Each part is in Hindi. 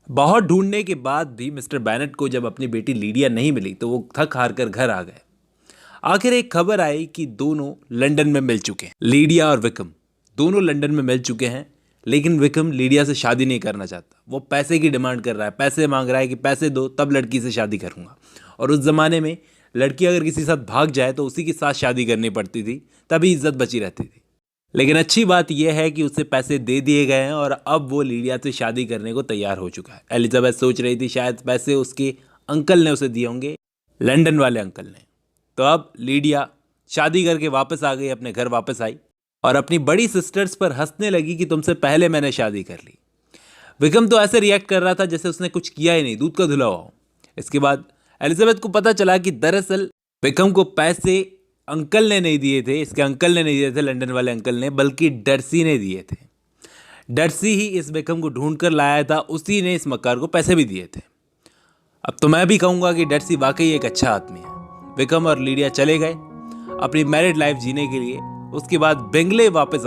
बहुत ढूंढने के बाद भी मिस्टर बेनेट को जब अपनी बेटी लीडिया नहीं मिली तो वो थक हार कर घर आ गए। आखिर एक खबर आई कि दोनों लंदन में मिल चुके हैं। लीडिया और विक्रम दोनों लंदन में मिल चुके हैं, लेकिन विक्रम लीडिया से शादी नहीं करना चाहता। वो पैसे की डिमांड कर रहा है, पैसे मांग रहा है कि पैसे दो तब लड़की से शादी करूंगा। और उस ज़माने में लड़की अगर किसी के साथ भाग जाए तो उसी के साथ शादी करनी पड़ती थी, तभी इज्जत बची रहती थी। लेकिन अच्छी बात यह है कि उसे पैसे दे दिए गए हैं और अब वो लीडिया से शादी करने को तैयार हो चुका है। एलिजाबेथ सोच रही थी शायद पैसे उसके अंकल ने उसे दिए होंगे, लंदन वाले अंकल ने। तो अब लीडिया शादी करके वापस आ गई, अपने घर वापस आई और अपनी बड़ी सिस्टर्स पर हंसने लगी कि तुमसे पहले मैंने शादी कर ली। विक्रम तो ऐसे रिएक्ट कर रहा था जैसे उसने कुछ किया ही नहीं, दूध का धुला हुआ हो। इसके बाद एलिजाबेथ को पता चला कि दरअसल विक्रम को पैसे अंकल ने नहीं दिए थे, इसके अंकल ने नहीं दिए थे, लंदन वाले अंकल ने, बल्कि डर्सी ने दिए थे। डर्सी ही इस विक्रम को ढूंढ कर लाया था, उसी ने इस मक्कार को पैसे भी दिए थे। अब तो मैं भी कहूँगा कि डर्सी वाकई एक अच्छा आदमी है। विक्रम और लीडिया चले गए अपनी मैरिड लाइफ जीने के लिए। उसके बाद बेंगले वापस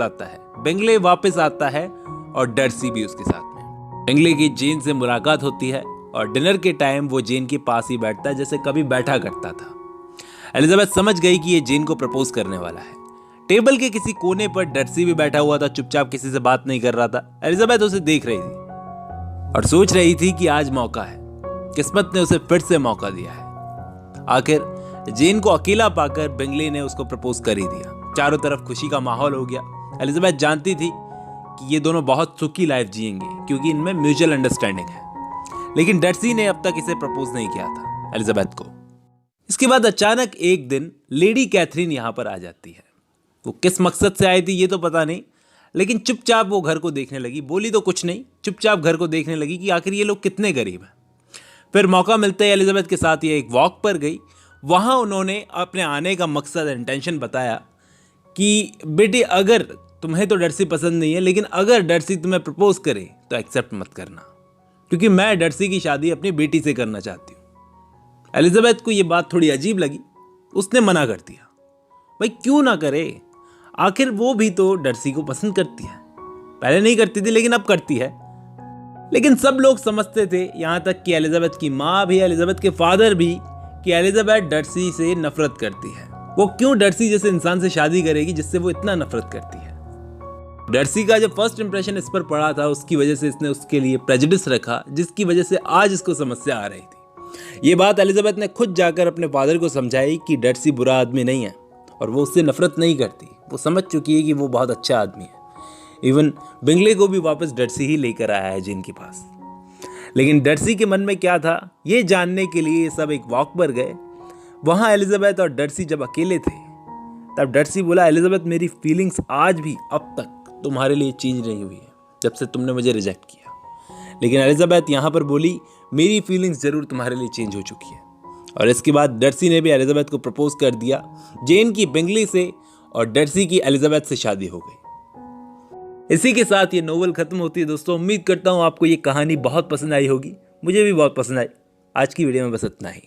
आता है और डर्सी भी उसके साथ में। बेंगले की जेन से मुलाकात होती है और डिनर के टाइम वो जेन के पास ही बैठता है जैसे कभी बैठा करता था। एलिजाबेथ समझ गई कि ये जेन को प्रपोज करने वाला है। टेबल के किसी कोने पर डर्सी भी बैठा हुआ था, चुपचाप किसी से बात नहीं कर रहा था। एलिजाबेथ उसे देख रही थी और सोच रही थी कि आज मौका है, किस्मत ने उसे फिर से मौका दिया है। आखिर जेन को अकेला पाकर बेंगले ने उसको प्रपोज कर ही दिया। चारों तरफ खुशी का माहौल हो गया। एलिजाबेथ जानती थी कि ये दोनों बहुत सुखी लाइफ जिएंगे क्योंकि इनमें म्यूचुअल अंडरस्टैंडिंग है। लेकिन डर्सी ने अब तक इसे प्रपोज नहीं किया था एलिजाबेथ को। इसके बाद अचानक एक दिन लेडी कैथरीन यहां पर आ जाती है। वो किस मकसद से आई थी ये तो पता नहीं, लेकिन चुपचाप वो घर को देखने लगी। बोली तो कुछ नहीं, चुपचाप घर को देखने लगी कि आखिर ये लोग कितने गरीब हैं। फिर मौका मिलते ही एलिजाबेथ के साथ ये एक वॉक पर गई। वहां उन्होंने अपने आने का मकसद, इंटेंशन बताया कि बेटी अगर तुम्हें तो डर्सी पसंद नहीं है, लेकिन अगर डर्सी तुम्हें प्रपोज करे तो एक्सेप्ट मत करना, क्योंकि मैं डर्सी की शादी अपनी बेटी से करना चाहती हूँ। एलिजाबेथ को ये बात थोड़ी अजीब लगी। उसने मना कर दिया। भाई क्यों ना करे, आखिर वो भी तो डर्सी को पसंद करती है। पहले नहीं करती थी लेकिन अब करती है। लेकिन सब लोग समझते थे, यहां तक कि एलिजाबेथ की माँ भी, एलिजाबेथ के फादर भी, कि एलिजाबेथ डर्सी से नफरत करती है। वो क्यों डर्सी जैसे इंसान से शादी करेगी जिससे वो इतना नफरत करती है। डर्सी का जो फर्स्ट इंप्रेशन इस पर पड़ा था, उसकी वजह से इसने उसके लिए प्रेजुडिस रखा, जिसकी वजह से आज इसको समस्या आ रही थी। ये बात एलिजाबेथ ने खुद जाकर अपने फादर को समझाई कि डर्सी बुरा आदमी नहीं है और वो उससे नफरत नहीं करती। वो समझ चुकी है कि वो बहुत अच्छा आदमी है। इवन बेंगले को भी वापस डर्सी ही लेकर आया है जिनके पास। लेकिन डर्सी के मन में क्या था ये जानने के लिए सब एक वॉक पर गए। वहां एलिजाबेथ और डर्सी जब अकेले थे तब डर्सी बोला, एलिजाबेथ मेरी फीलिंग्स आज भी अब तक तुम्हारे लिए चेंज नहीं हुई है जब से तुमने मुझे रिजेक्ट किया। लेकिन एलिजाबेथ यहाँ पर बोली, मेरी फीलिंग्स जरूर तुम्हारे लिए चेंज हो चुकी है। और इसके बाद डर्सी ने भी एलिजाबेथ को प्रपोज कर दिया। जेन की बेंगली से और डर्सी की एलिजाबेथ से शादी हो गई। इसी के साथ ये नोवेल खत्म होती है। दोस्तों उम्मीद करता हूँ आपको ये कहानी बहुत पसंद आई होगी। मुझे भी बहुत पसंद आई। आज की वीडियो में बस इतना ही।